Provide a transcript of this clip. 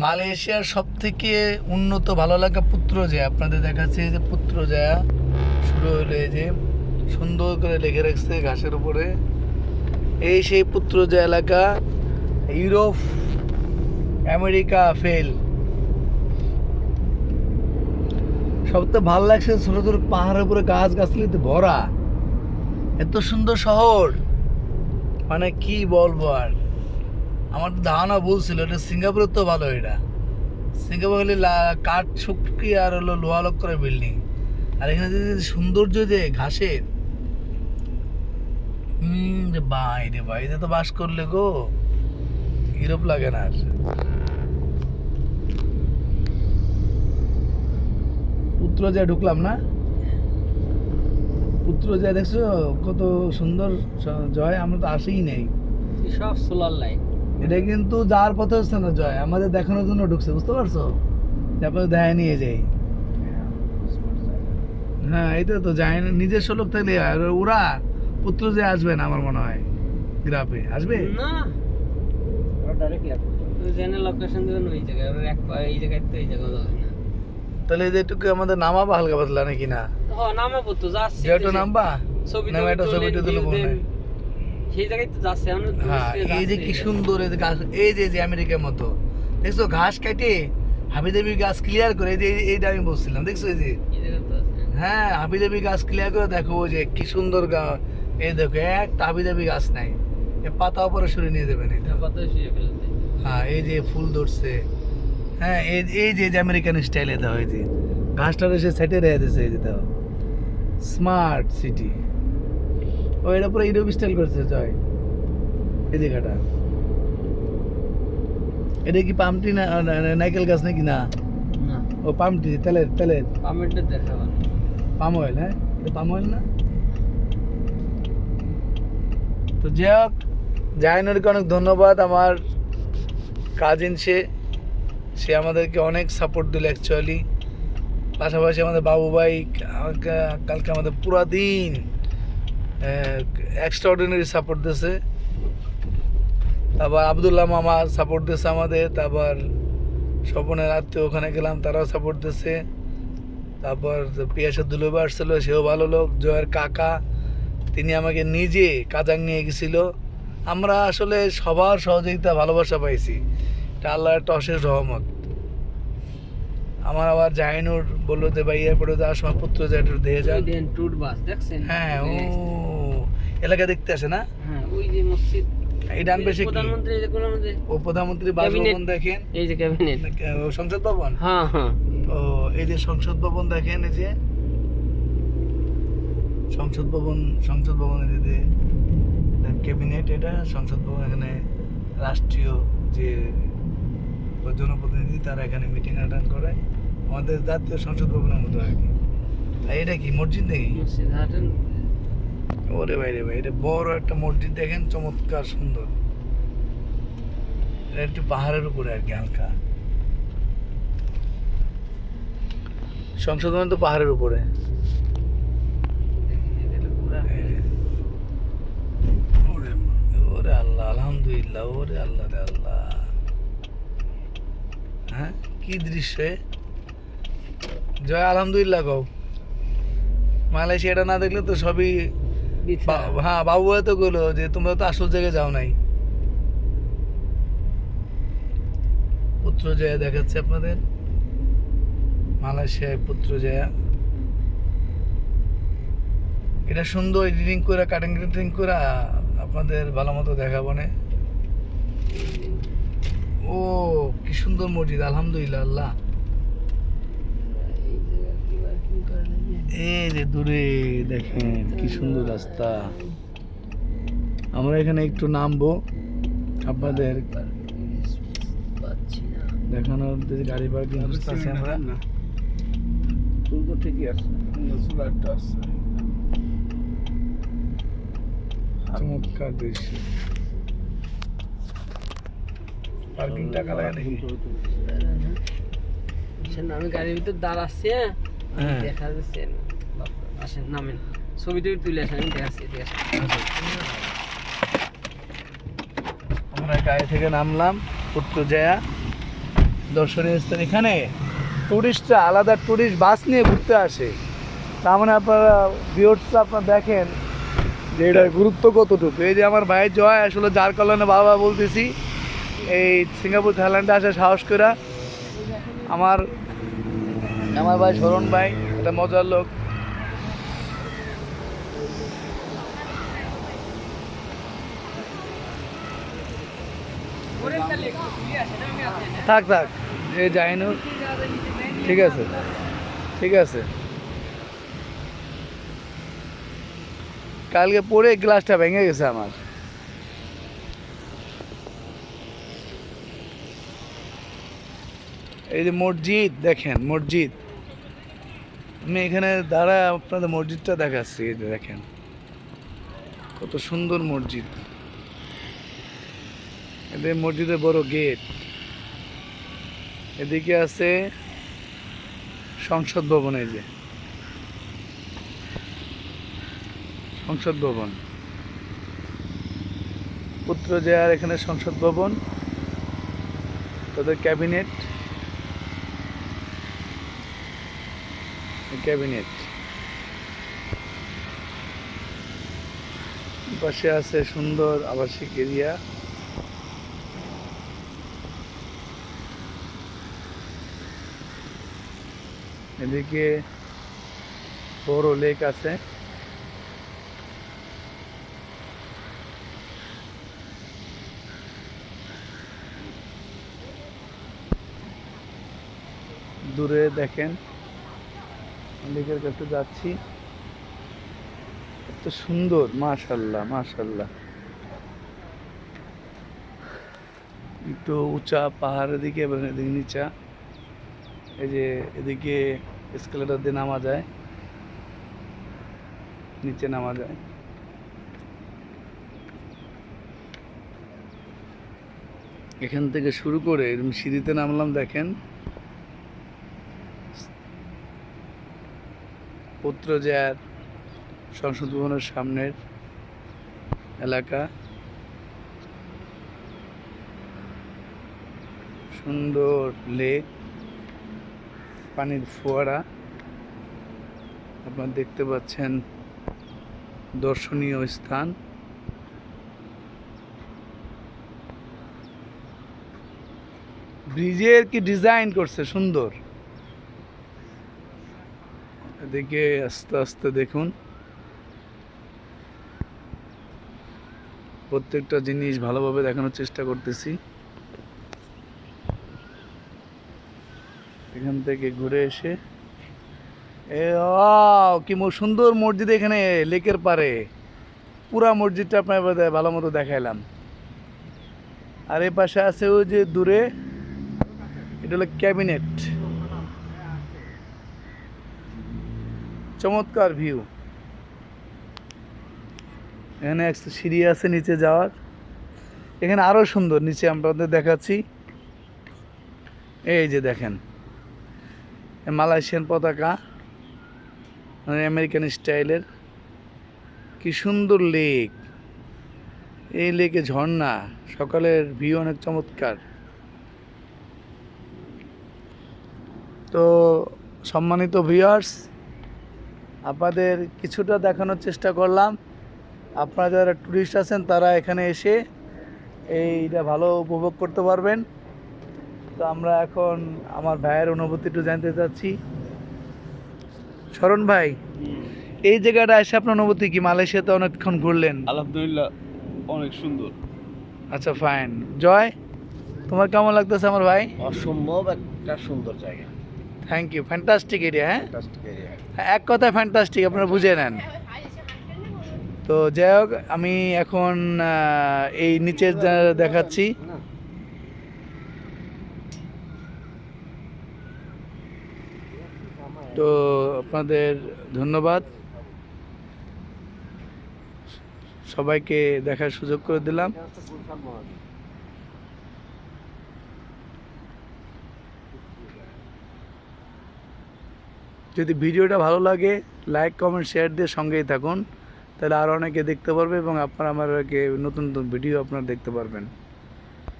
মালয়েশিয়ার সবথেকে উন্নত ভালো লাগা পুত্রজায়া আপনাদের দেখাচ্ছে। এই যে পুত্রজায়া শুরু হলো, এই যে সুন্দর করে লিখে রাখছে ঘাসের উপরে। এই সেই পুত্রজায়া এলাকা। Europe, America fail. সবথেকে ভালো লাগছে ছোট ছোট পাহাড়ের উপরে গাছ গাছলিতে ভরা, এত সুন্দর শহর, মানে কি বলবো আর। আমার তো ধারণা বলছিল এটা সিঙ্গাপুরের তো ভালো। এটা সিঙ্গাপুর হলে কাঠ শুকিয়ে আর হলো লোহা লোক করে বিল্ডিং, আর এখানে যে সৌন্দর্য যে ঘাসের, রে ভাই রে ভাই, এটা তো বাস করলে গো ইউরোপ লাগে না আর। পুত্রজায়া ঢুকলাম না, পুত্রজায়া দেখছো কত সুন্দর জয়, আমরা তো আসেই নেই। সব সোলার লাইট। এটা কিন্তু যার পথে হচ্ছে না জয়, আমাদের দেখানোর জন্য ঢুকছে, বুঝতে পারছো? তারপরে দেখায় নিয়ে যাই। হ্যাঁ এইটা তো যায় না, নিজস্ব লোক থাকলে আর ওরা পুত্রজায়া আসবে না আমার মনে হয়, গ্রাফে আসবে না, ওরা ডাইরেক্ট ওই জেনে লোকেশন দিবেন ওই জায়গায়, ওরা এক এই জায়গায় তো এই জায়গায় যাবে না। তাহলে যেটুকু আমাদের নামাবা হালকা পাতলা নাকি না? ও নামাবো তো, যাচ্ছে যেটা নামবা ছবি নামে একটা ছবিটা তুলে মনে হয়। সেই জায়গায় তো যাচ্ছে আমরা। হ্যাঁ এই যে কি সুন্দর এই যে গাছ, এই যে আমেরিকার মতো দেখছো ঘাস কাটে হাবিজাবি গাছ ক্লিয়ার করে, এই যে এইটা আমি বলছিলাম, দেখছো এই যে এই জায়গায় তো আছে। হ্যাঁ হাবিজাবি গাছ ক্লিয়ার করে দেখো, ওই যে কি সুন্দর এই দেখো একটা হাবিজাবি গাছ নাই, এ পাতা উপরে সরিয়ে নিয়ে যাবেন। এই দেখো। পাতা শুয়ে ফেলতে। হ্যাঁ এই যে ফুল ধরছে। হ্যাঁ এই যে আমেরিকান স্টাইলে দাও, এই যে ঘাসটা এসে সেটে রেখে দিয়েছে, এই যে দাও স্মার্ট সিটি। ও এটা পুরো ইউরোপ স্টাইল করছে জয়। এই জায়গাটা, এটা কি পামটি না নাইকেল গাছ নাকি না? না, ও পামটি, তেলের তেলের কমেন্টে দেখাবো। Palm oil. হ্যাঁ এটা পাম অয়েল না? তো যাই হোক, জাহিনুরকে অনেক ধন্যবাদ। আমার কাজিন সে আমাদেরকে অনেক সাপোর্ট দিল অ্যাকচুয়ালি। পাশাপাশি আমাদের বাবু ভাই কালকে আমাদের পুরা দিন এক্সট্রাঅর্ডিনারি সাপোর্ট দিয়েছে। তারপর আবদুল্লাহ মামা সাপোর্ট দিয়েছে আমাদের। তারপর স্বপনের আত্মীয় ওখানে গেলাম, তারাও সাপোর্ট দিয়েছে। তারপর পিয়াসের দুলুবা আসছিল, সেও ভালো লোক। জয়ের কাকা, তিনি আমাকে নিজে কাজাং নিয়ে গেছিল। আমরা আসলে সবার সহযোগিতা ভালোবাসা পাইছি, এটা আল্লাহর একটা অশেষ রহমত। আমার আবার জাহিনুর বললো যে ভাই এয়ারপোর্টে যাওয়ার সময় পুত্রজায়া একটু দেখে যান। ট্যুর বাস দেখছেন? হ্যাঁ ও এলাকা দেখতে আসে না? হ্যাঁ ওই যে মসজিদ, এই ডান পাশে কি প্রধানমন্ত্রী, এই যে প্রধানমন্ত্রী, ও প্রধানমন্ত্রী বাসভবন দেখেন, এই যে ক্যাবিনেট, সংসদ ভবন। হ্যাঁ হ্যাঁ, ও এই যে সংসদ ভবন দেখেন, এই যে সংসদ ভবন এই যে ক্যাবিনেট, এটা সংসদ ভবন। এখানে রাষ্ট্রীয় যে জনপ্রতিনিধি তারা এখানে মিটিং অ্যাটেন্ড করে, আমাদের জাতীয় সংসদ ভবনের মতো আর কি। আর এটা কি মসজিদ নাকি? মসজিদ হাটেন। ওরে ভাই রে ভাই, এটা বড় একটা মসজিদ দেখেন, চমৎকার সুন্দর। এটা একটু পাহাড়ের উপরে আর কি, হালকা। সংসদ ভবন তো পাহাড়ের উপরে। ওরে আল্লাহ, আলহামদুলিল্লাহ, ওরে আল্লাহ রে আল্লাহ। হ্যাঁ কি দৃশ্য জয়, আলহামদুলিল্লাহ কও। মালয়েশিয়াটা না দেখলে তো সবই। হ্যাঁ বাবু তো বললো যে তোমরা তো আসল জায়গায় যাও নাই। পুত্রজায়া দেখাচ্ছে আপনাদের, মালয়েশিয়ায় পুত্রজায়া। এটা সুন্দর এডিটিং করে, কাটিং করে আপনাদের ভালো মতো দেখাবো না। ও কি সুন্দর মসজিদ, আলহামদুলিল্লাহ। আল্লাহ, এই যে দূরে দেখেন কি সুন্দর রাস্তা। আমরা এখানে একটু নামবো আপনাদের দেখানোর, গাড়ি পার্কিং করতেছি আমরা। ঠিকই আছে, চমৎকার দৃশ্য। পার্কিং টাকা লাগে নাকি? আমি গাড়ির ভিতর দাঁড়াচ্ছি, হ্যাঁ দেখা যাচ্ছে। আসেন নামেন, ছবি টবি তুলে আসেন, আমি দেখাচ্ছি। আমরা গাড়ি থেকে নামলাম পুত্রজায়া। দর্শনীয় স্থান। এখানে টুরিস্টরা আলাদা টুরিস্ট বাস নিয়ে ঘুরতে আসে। তার মানে আপনারা ভিউয়ার্সরা আপনারা দেখেন যে এটার গুরুত্ব কতটুকু। এই যে আমার ভাই জয়, আসলে যার কারণে বাবা বলতেছি এই সিঙ্গাপুর থাইল্যান্ডে আসা সাহস করে। আমার ভাই শরণ ভাই একটা মজার লোক। থাক থাক, এ যাইনুর, ঠিক আছে ঠিক আছে। কালকে পরে গ্লাসটা ভেঙে গেছে আমার। এই যে মসজিদ দেখেন, মসজিদ। আমি এখানে দাঁড়ায় আপনাদের মসজিদটা দেখাচ্ছি। এই যে দেখেন কত সুন্দর মসজিদ। এদের মসজিদের বড় গেট। এদিকে আছে সংসদ ভবন। এই যে সংসদ ভবন, পুত্রজয়ার এখানে সংসদ ভবন, তাদের ক্যাবিনেট। পাশে আছে সুন্দর আবাসিক এরিয়া। এদিকে বড় লেক আছে। দূরে দেখেন, লেকের কাছে যাচ্ছি, এত সুন্দর, মাশাআল্লাহ মাশাআল্লাহ। একটু উঁচা পাহাড়ের দিকে এবং এদিকে নিচা। এই যে এদিকে এসকেলেটর দিয়ে নামা যায়, নিচে নামা যায়। এখান থেকে শুরু করে এরকম সিঁড়িতে নামলাম। দেখেন পুত্রজয়ার সংসদ ভবনের সামনের এলাকা। সুন্দর লেক, পানির ফোয়ারা আপনারা দেখতে পাচ্ছেন, দর্শনীয় স্থান। ব্রিজের কি ডিজাইন করছে সুন্দর। এদিকে আস্তে আস্তে দেখুন, প্রত্যেকটা জিনিস ভালোভাবে দেখানোর চেষ্টা করতেছি। এখান থেকে ঘুরে এসে কি সুন্দর মসজিদ এখানে লেকের পারে। পুরা মসজিদটা আপনার ভালো মতো দেখাইলাম। আর এই পাশে আছে ওই যে দূরে, এটা হলো ক্যাবিনেট। চমৎকার ভিউ। এখানে একটা সিঁড়ি আছে নিচে যাওয়ার। এখানে আরো সুন্দর, নিচে আপনাদের দেখাচ্ছি। এই যে দেখেন মালয়েশিয়ান পতাকা, মানে আমেরিকান স্টাইলের। কি সুন্দর লেক। এই লেকে ঝর্ণা, সকালের ভিউ অনেক চমৎকার। তো সম্মানিত ভিউয়ার্স, আপনাদের কিছুটা দেখানোর চেষ্টা করলাম। আপনারা যারা টুরিস্ট আছেন তারা এখানে এসে এইটা ভালো উপভোগ করতে পারবেন। তো আমরা এখন আমার ভাইয়ের অনুভূতি একটু জানতে চাচ্ছি। শরণ ভাই, এই জায়গাটা এসে আপনার অনুভূতি কি? মালয়েশিয়াতে অনেকক্ষণ ঘুরলেন। আলহামদুলিল্লাহ, অনেক সুন্দর। আচ্ছা ফাইন। জয়, তোমার কেমন লাগতেছে আমার ভাই? অসম্ভব একটা সুন্দর জায়গা। Thank you. Fantastic area. হ্যাঁ, ফ্যান্টাস্টিক এরিয়া। এক কথায় ফ্যান্টাস্টিক, আপনারা বুঝে নেন। তো যাই হোক, আমি এখন এই নিচের দেখাচ্ছি। তো আপনাদের ধন্যবাদ, সবাইকে দেখার সুযোগ করে দিলাম। যদি ভিডিওটা ভালো লাগে, লাইক কমেন্ট শেয়ার দিয়ে সঙ্গেই থাকুন, তাহলে আরও অনেকে দেখতে পারবে এবং আপনারা আমাকে নতুন নতুন ভিডিও আপনারা দেখতে পারবেন।